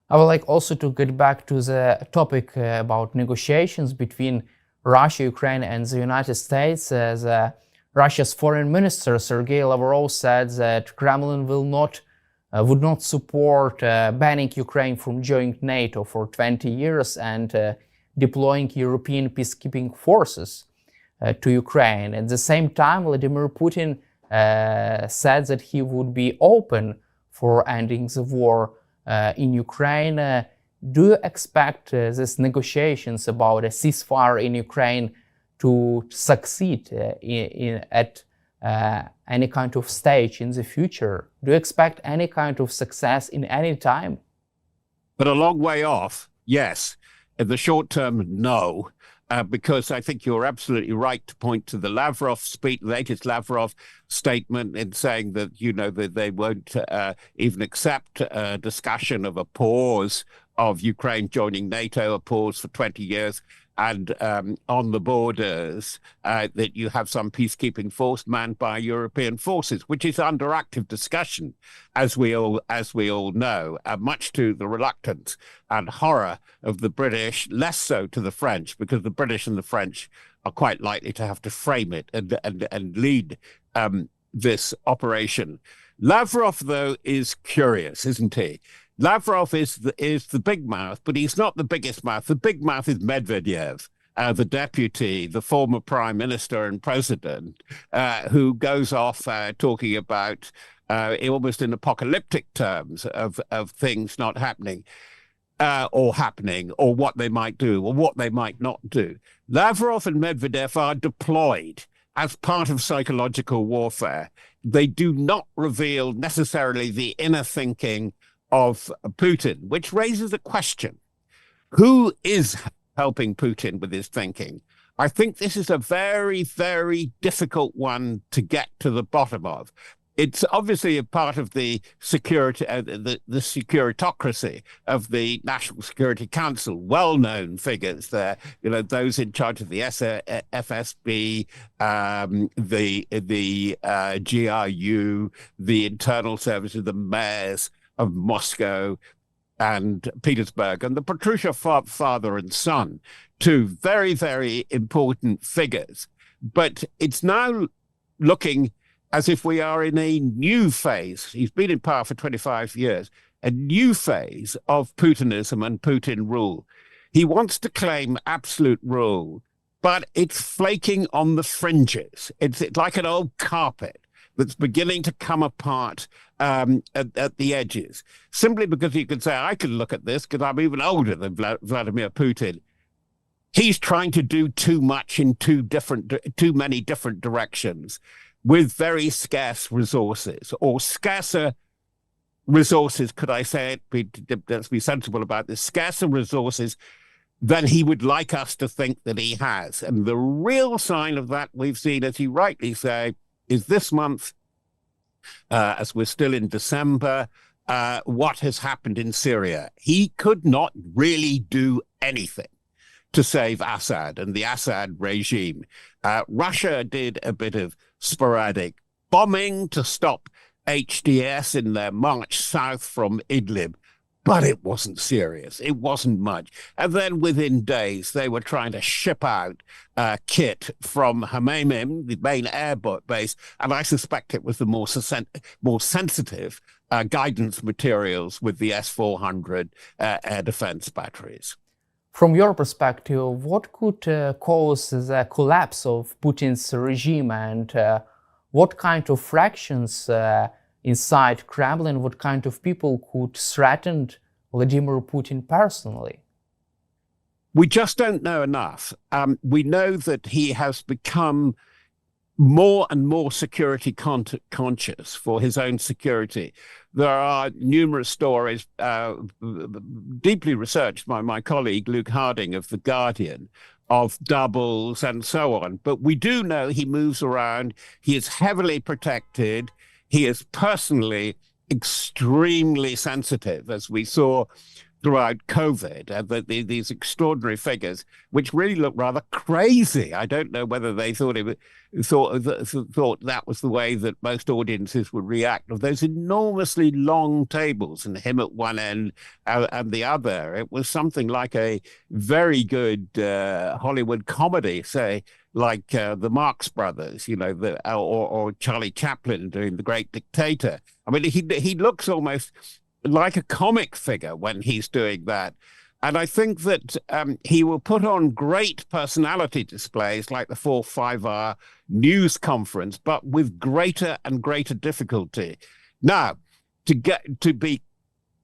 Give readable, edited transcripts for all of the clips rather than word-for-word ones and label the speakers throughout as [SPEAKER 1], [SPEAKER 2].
[SPEAKER 1] I would like also to get back to the topic about negotiations between Russia, Ukraine, and the United States. Russia's foreign minister Sergei Lavrov said that Kremlin would not support banning Ukraine from joining NATO for 20 years and deploying European peacekeeping forces to Ukraine. At the same time, Vladimir Putin said that he would be open for ending the war in Ukraine. Do you expect these negotiations about a ceasefire in Ukraine to succeed at any kind of stage in the future? Do you expect any kind of success in any time?
[SPEAKER 2] But a long way off, yes. In the short term, no. Because I think you're absolutely right to point to the Lavrov speech, latest Lavrov statement, in saying that, that they won't even accept a discussion of a pause of Ukraine joining NATO, a pause for 20 years, and on the borders, that you have some peacekeeping force manned by European forces, which is under active discussion, as we all know, much to the reluctance and horror of the British, less so to the French, because the British and the French are quite likely to have to frame it and lead this operation. Lavrov, though, is curious, isn't he? Lavrov is the big mouth, but he's not the biggest mouth. The big mouth is Medvedev, the deputy, the former prime minister and president, who goes off talking about almost in apocalyptic terms of things not happening, or happening, or what they might do, or what they might not do. Lavrov and Medvedev are deployed as part of psychological warfare. They do not reveal necessarily the inner thinking of Putin, which raises a question. Who is helping Putin with his thinking? I think this is a very, very difficult one to get to the bottom of. It's obviously a part of the security, the securitocracy of the National Security Council, well-known figures there, those in charge of the FSB, the GRU, the internal services, the mayors of Moscow and Petersburg, and the Patrusha father and son, two very, very important figures. But it's now looking as if we are in a new phase. He's been in power for 25 years, a new phase of Putinism and Putin rule. He wants to claim absolute rule, but it's flaking on the fringes. It's like an old carpet that's beginning to come apart at the edges, simply because you could say, I can look at this because I'm even older than Vladimir Putin. He's trying to do too much in too many different directions with very scarce resources, or scarcer resources, could I say it? Let's be sensible about this. Scarcer resources than he would like us to think that he has. And the real sign of that we've seen, as you rightly say, is this month, as we're still in December, what has happened in Syria. He could not really do anything to save Assad and the Assad regime. Russia did a bit of sporadic bombing to stop HDS in their march south from Idlib, but it wasn't serious. It wasn't much. And then within days, they were trying to ship out kit from Hmeimim, the main air base, and I suspect it was the more sensitive guidance materials with the S-400 air defense batteries.
[SPEAKER 1] From your perspective, what could cause the collapse of Putin's regime, and what kind of fractions inside Kremlin, what kind of people could threaten Vladimir Putin personally?
[SPEAKER 2] We just don't know enough. We know that he has become more and more security conscious for his own security. There are numerous stories, deeply researched by my colleague Luke Harding of The Guardian, of doubles and so on. But we do know he moves around. He is heavily protected. He is personally extremely sensitive, as we saw throughout COVID, these extraordinary figures, which really look rather crazy. I don't know whether they thought thought that was the way that most audiences would react. Of those enormously long tables and him at one end and the other, it was something like a very good Hollywood comedy, say, like the Marx Brothers, you know, or Charlie Chaplin doing The Great Dictator. I mean, he looks almost like a comic figure when he's doing that. And I think that he will put on great personality displays like the 4-5 hour news conference, but with greater and greater difficulty. Now, to be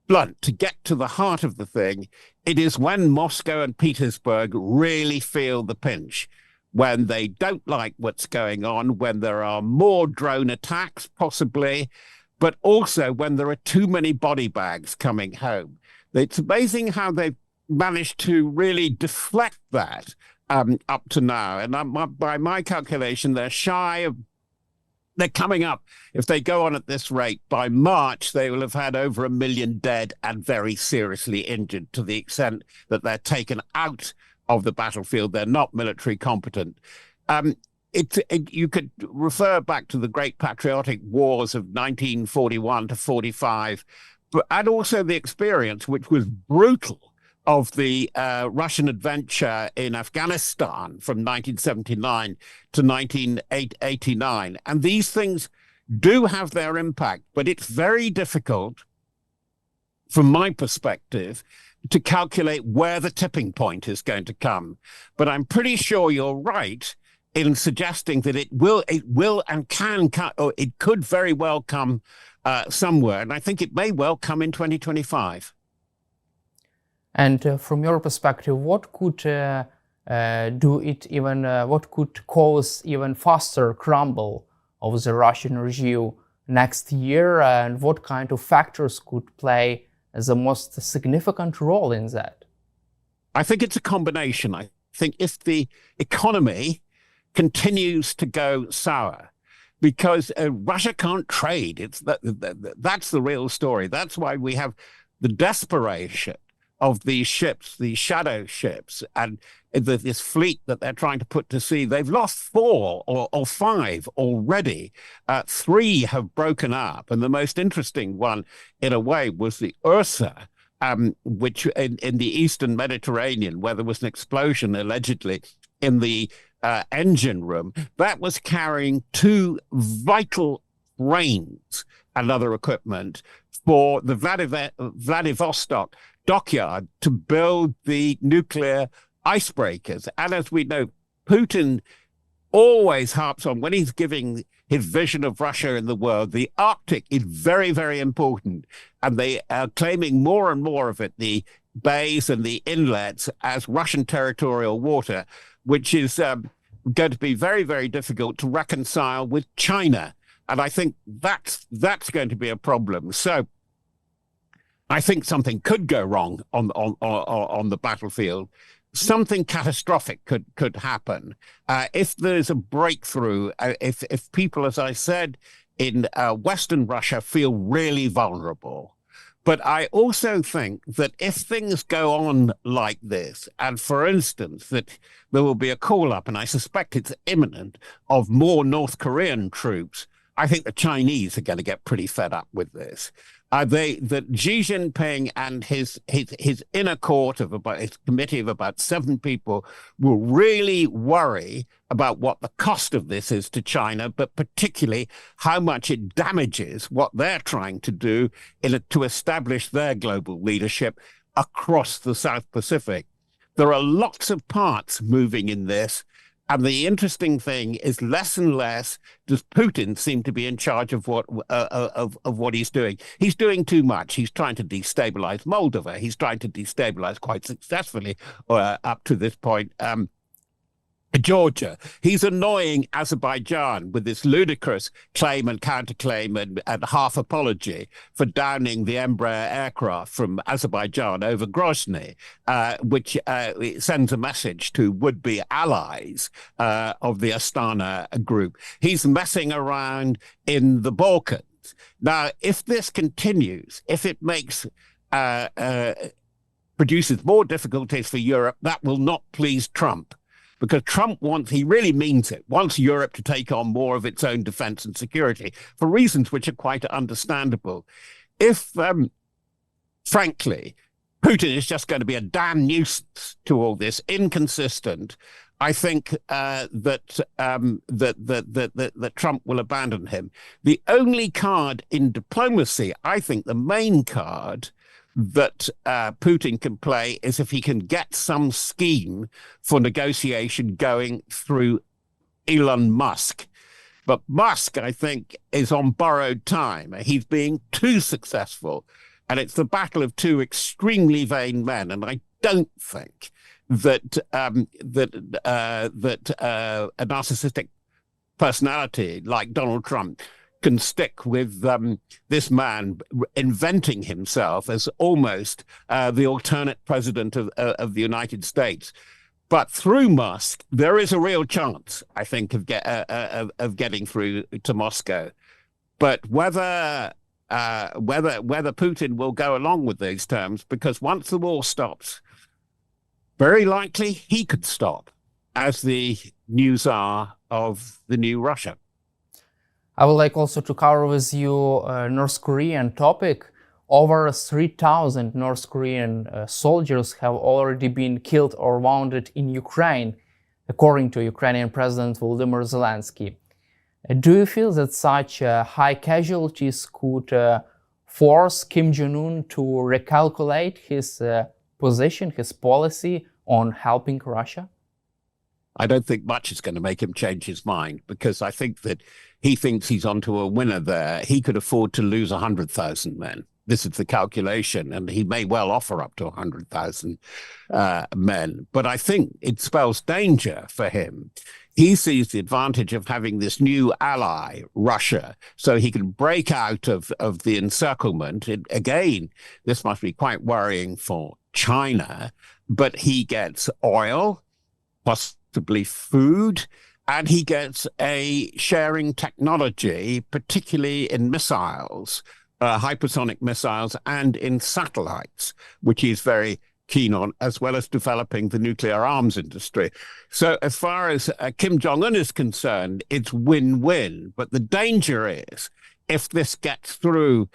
[SPEAKER 2] blunt, to get to the heart of the thing, it is when Moscow and Petersburg really feel the pinch, when they don't like what's going on, when there are more drone attacks, possibly, but also when there are too many body bags coming home. It's amazing how they've managed to really deflect that up to now. And by my calculation, they're coming up. If they go on at this rate, by March, they will have had over 1 million dead and very seriously injured, to the extent that they're taken out of the battlefield. They're not military competent. You could refer back to the Great Patriotic Wars of 1941 to 45, and also the experience, which was brutal, of the Russian adventure in Afghanistan from 1979 to 1989. And these things do have their impact, but it's very difficult, from my perspective, to calculate where the tipping point is going to come. But I'm pretty sure you're right in suggesting that it will and can, or it could very well come somewhere. And I think it may well come in 2025.
[SPEAKER 1] And from your perspective, what could what could cause even faster crumble of the Russian regime next year? And what kind of factors could play the most significant role in that?
[SPEAKER 2] I think it's a combination. I think if the economy continues to go sour, because Russia can't trade. That's the real story. That's why we have the desperation of these ships, these shadow ships, and this fleet that they're trying to put to sea. They've lost 4 or 5 already. 3 have broken up. And the most interesting one, in a way, was the Ursa, which in the Eastern Mediterranean, where there was an explosion, allegedly, in the engine room, that was carrying 2 vital cranes and other equipment for the Vladivostok dockyard to build the nuclear icebreakers. And as we know, Putin always harps on, when he's giving his vision of Russia in the world, the Arctic is very, very important. And they are claiming more and more of it, the bays and the inlets, as Russian territorial water, which is going to be very, very difficult to reconcile with China. And I think that's going to be a problem. So I think something could go wrong on the battlefield. Something catastrophic could happen if there's a breakthrough. If people, as I said, in Western Russia feel really vulnerable. But I also think that if things go on like this, and for instance, that there will be a call up, and I suspect it's imminent, of more North Korean troops, I think the Chinese are going to get pretty fed up with this. That Xi Jinping and his inner court of about his committee of about 7 people will really worry about what the cost of this is to China, but particularly how much it damages what they're trying to do to establish their global leadership across the South Pacific. There are lots of parts moving in this. And the interesting thing is, less and less does Putin seem to be in charge of what he's doing. He's doing too much. He's trying to destabilize Moldova. He's trying to destabilize quite successfully up to this point Georgia. He's annoying Azerbaijan with this ludicrous claim and counterclaim and half apology for downing the Embraer aircraft from Azerbaijan over Grozny, which sends a message to would-be allies of the Astana group. He's messing around in the Balkans. Now, if this continues, if it makes produces more difficulties for Europe, that will not please Trump. Because Trump he really means it, wants Europe to take on more of its own defense and security for reasons which are quite understandable. If, frankly, Putin is just going to be a damn nuisance to all this, inconsistent, I think that Trump will abandon him. The only card in diplomacy, I think the main card that Putin can play is if he can get some scheme for negotiation going through Elon Musk. But Musk, I think, is on borrowed time. He's being too successful. And it's the battle of two extremely vain men. And I don't think that a narcissistic personality like Donald Trump can stick with this man inventing himself as almost the alternate president of the United States. But through Musk, there is a real chance, I think, of getting through to Moscow. But whether Putin will go along with these terms, because once the war stops, very likely he could stop as the new czar of the new Russia.
[SPEAKER 1] I would like also to cover with you North Korean topic. Over 3,000 North Korean soldiers have already been killed or wounded in Ukraine, according to Ukrainian President Volodymyr Zelensky. Do you feel that such high casualties could force Kim Jong-un to recalculate his position, his policy on helping Russia?
[SPEAKER 2] I don't think much is going to make him change his mind, because I think that he thinks he's onto a winner there. He could afford to lose 100,000 men. This is the calculation, and he may well offer up to 100,000 men. But I think it spells danger for him. He sees the advantage of having this new ally, Russia, so he can break out of the encirclement. Again, this must be quite worrying for China, but he gets oil, possibly food, and he gets a sharing technology, particularly in missiles, hypersonic missiles, and in satellites, which he's very keen on, as well as developing the nuclear arms industry. So as far as Kim Jong-un is concerned, it's win-win. But the danger is if this gets through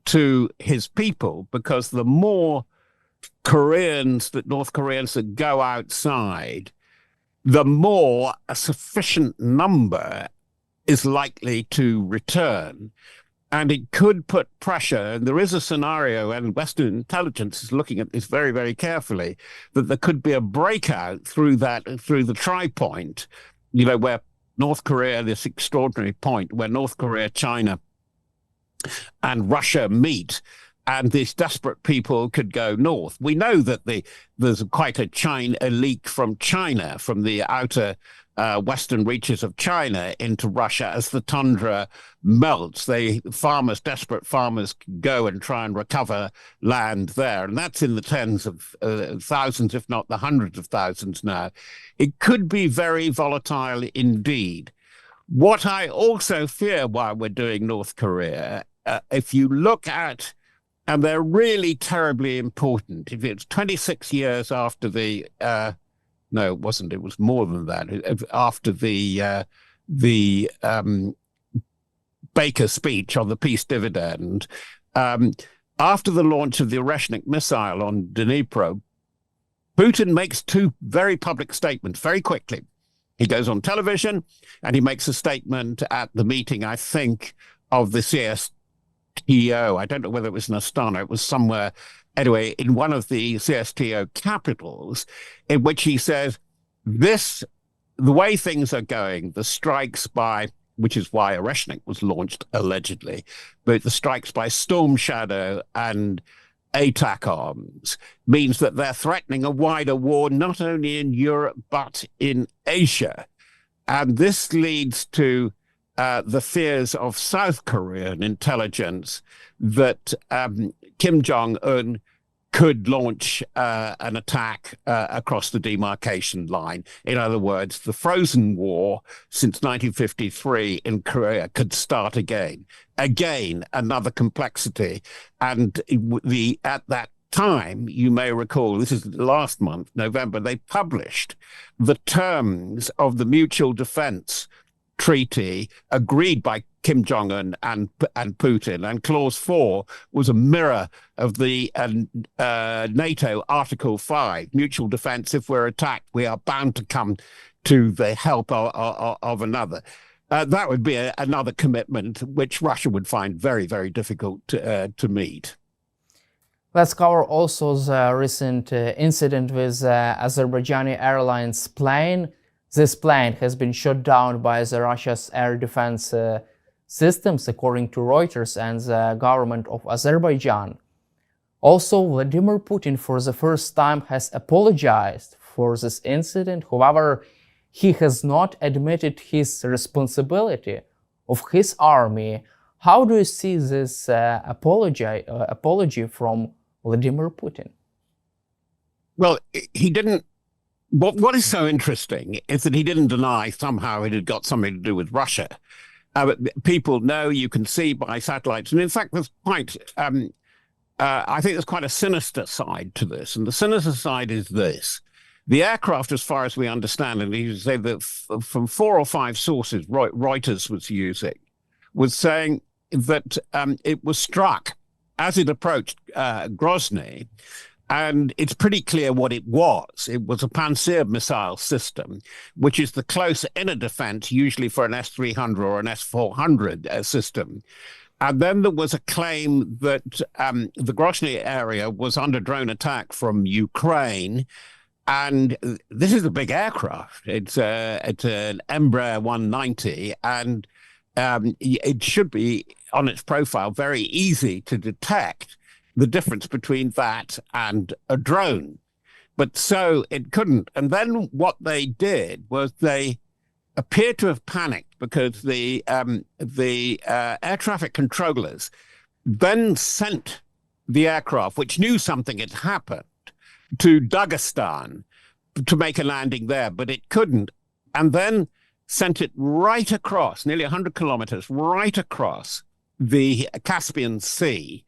[SPEAKER 2] to his people, because the more North Koreans that go outside, the more a sufficient number is likely to return. And it could put pressure, and there is a scenario, and Western intelligence is looking at this very, very carefully, that there could be a breakout through the tri-point, where North Korea, this extraordinary point where North Korea, China, and Russia meet, and these desperate people could go north. We know that there's quite a leak from China, from the outer western reaches of China into Russia as the tundra melts. Desperate farmers go and try and recover land there. And that's in the tens of thousands, if not the hundreds of thousands now. It could be very volatile indeed. What I also fear while we're doing North Korea, if you look at, and they're really terribly important, if it's 26 years after the no, it wasn't. It was more than that. After the Baker speech on the peace dividend, after the launch of the Oreshnik missile on Dnipro, Putin makes two very public statements very quickly. He goes on television and he makes a statement at the meeting, I think, of the CSTO. I don't know whether it was in Astana. It was somewhere. Anyway, in one of the CSTO capitals, in which he says, the way things are going, the strikes by, which is why Oreshnik was launched allegedly, but the strikes by Storm Shadow and ATACMS means that they're threatening a wider war, not only in Europe, but in Asia. And this leads to the fears of South Korean intelligence that Kim Jong-un could launch an attack across the demarcation line. In other words, the frozen war since 1953 in Korea could start again. Again, another complexity. And at that time, you may recall, this is last month, November, they published the terms of the mutual defense treaty agreed by Kim Jong-un and Putin. And Clause 4 was a mirror of the NATO Article 5, mutual defense. If we're attacked, we are bound to come to the help of another. That would be another commitment which Russia would find very, very difficult to meet.
[SPEAKER 1] Let's cover also the recent incident with Azerbaijani Airlines plane. This plane has been shot down by the Russia's air defense systems, according to Reuters and the government of Azerbaijan. Also, Vladimir Putin for the first time has apologized for this incident. However, he has not admitted his responsibility of his army. How do you see this apology from Vladimir Putin?
[SPEAKER 2] Well, he didn't. What is so interesting is that he didn't deny somehow it had got something to do with Russia. People know, you can see by satellites, and in fact, there's quite. I think there's quite a sinister side to this, and the sinister side is this: the aircraft, as far as we understand, and you say that from 4 or 5 sources, Reuters was using, was saying that it was struck as it approached Grozny, and it's pretty clear what it was. It was a Pantsir missile system, which is the close inner defense, usually for an S-300 or an S-400 system. And then there was a claim that the Grozny area was under drone attack from Ukraine. And this is a big aircraft. It's an Embraer 190, and it should be, on its profile, very easy to detect the difference between that and a drone. But so it couldn't. And then what they did was they appeared to have panicked because the air traffic controllers then sent the aircraft, which knew something had happened, to Dagestan to make a landing there, but it couldn't. And then sent it right across, nearly 100 kilometers, right across the Caspian Sea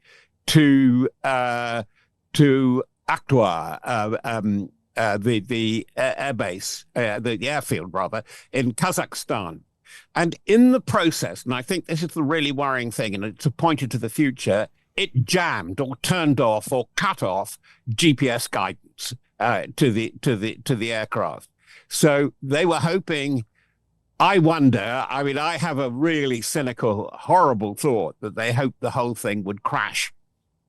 [SPEAKER 2] to Aktau, the airbase, the airfield rather, in Kazakhstan. And in the process, and I think this is the really worrying thing, and it's pointed to the future, it jammed or turned off or cut off GPS guidance to the aircraft. So they were hoping. I wonder, I mean, I have a really cynical, horrible thought that they hoped the whole thing would crash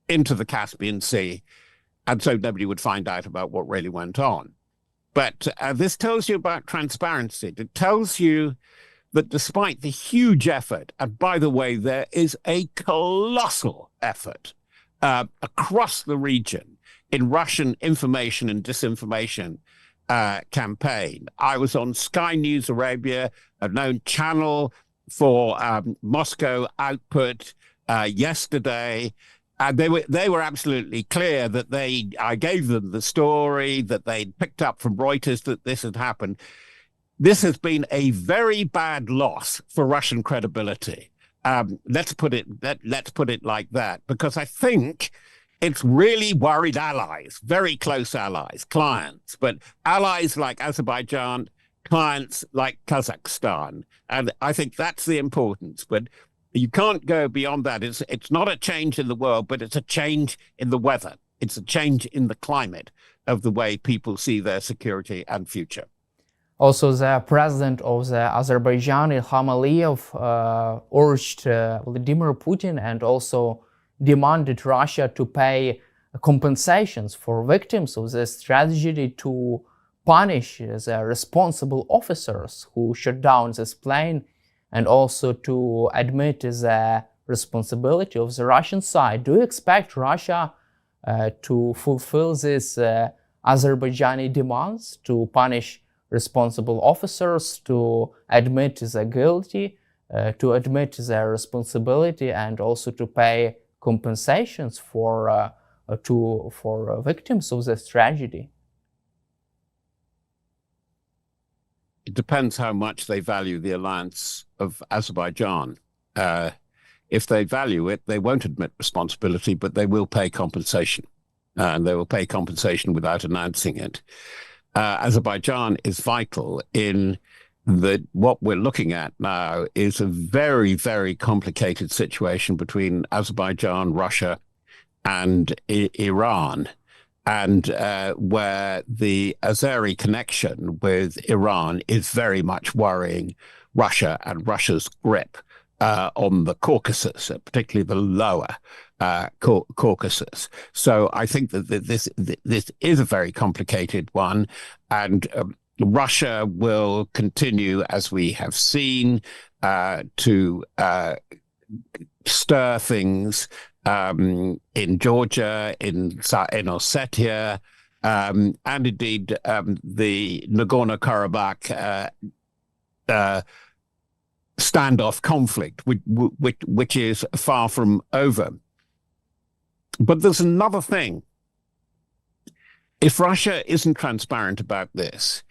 [SPEAKER 2] into the Caspian Sea, and so nobody would find out about what really went on. But this tells you about transparency. It tells you that despite the huge effort, and by the way, there is a colossal effort across the region in Russian information and disinformation campaign. I was on Sky News Arabia, a known channel for Moscow output yesterday. And they were absolutely clear that I gave them the story that they'd picked up from Reuters that this had happened. This has been a very bad loss for Russian credibility. Let's put it like that, because I think it's really worried allies, very close allies, clients, but allies like Azerbaijan, clients like Kazakhstan. And I think that's the importance. But you can't go beyond that. It's not a change in the world, but it's a change in the weather. It's a change in the climate of the way people see their security and future.
[SPEAKER 1] Also, the president of the Azerbaijan, Ilham Aliyev, urged Vladimir Putin and also demanded Russia to pay compensations for victims of this tragedy, to punish the responsible officers who shot down this plane, and also to admit the responsibility of the Russian side. Do you expect Russia to fulfill these Azerbaijani demands, to punish responsible officers, to admit the guilty, to admit their responsibility, and also to pay compensations for victims of this tragedy?
[SPEAKER 2] It depends how much they value the alliance of Azerbaijan. If they value it, they won't admit responsibility, but they will pay compensation. and they will pay compensation without announcing it. Azerbaijan is vital in that. What we're looking at now is a very, very complicated situation between Azerbaijan, Russia, and Iran, and where the Azeri connection with Iran is very much worrying Russia and Russia's grip on the Caucasus, particularly the lower Caucasus. So I think that this is a very complicated one, and Russia will continue, as we have seen, to stir things in Georgia, in Ossetia, and indeed the Nagorno-Karabakh standoff conflict, which is far from over. But there's another thing. If Russia isn't transparent about this,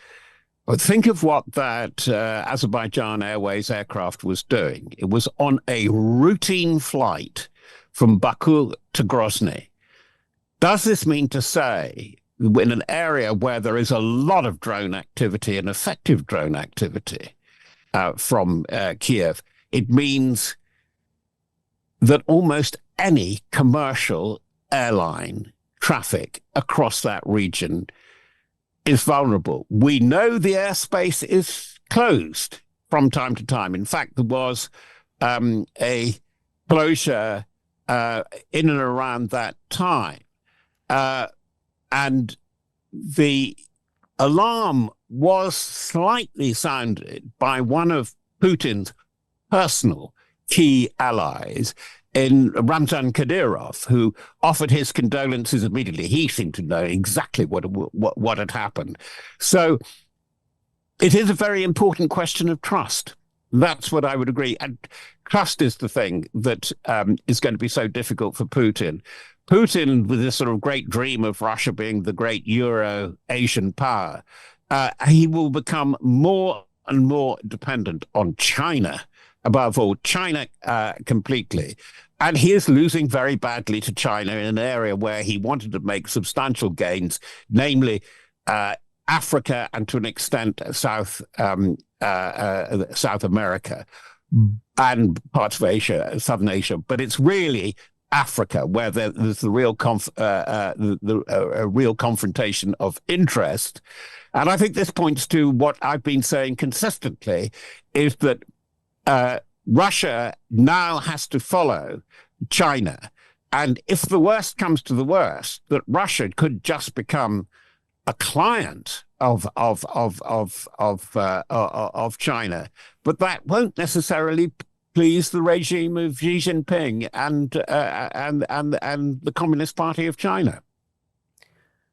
[SPEAKER 2] think of what that Azerbaijan Airways aircraft was doing. It was on a routine flight from Baku to Grozny. Does this mean to say, in an area where there is a lot of drone activity and effective drone activity from Kiev, it means that almost any commercial airline traffic across that region is vulnerable? We know the airspace is closed from time to time. In fact, there was a closure in and around that time. And the alarm was slightly sounded by one of Putin's personal key allies in Ramzan Kadyrov, who offered his condolences immediately. He seemed to know exactly what had happened. So it is a very important question of trust. That's what I would agree. And trust is the thing that is going to be so difficult for Putin. Putin, with this sort of great dream of Russia being the great Euro-Asian power, he will become more and more dependent on China, above all, China completely. And he is losing very badly to China in an area where he wanted to make substantial gains, namely Africa and to an extent South America and parts of Asia, Southern Asia. But it's really Africa where there's the real real confrontation of interest. And I think this points to what I've been saying consistently, is that Russia now has to follow China. And if the worst comes to the worst, that Russia could just become a client of China, but that won't necessarily please the regime of Xi Jinping and the Communist Party of China.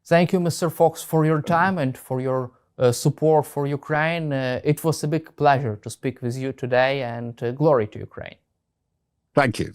[SPEAKER 1] Thank you, Mr. Fox, for your time and for your support for Ukraine. It was a big pleasure to speak with you today, and glory to Ukraine.
[SPEAKER 2] Thank you.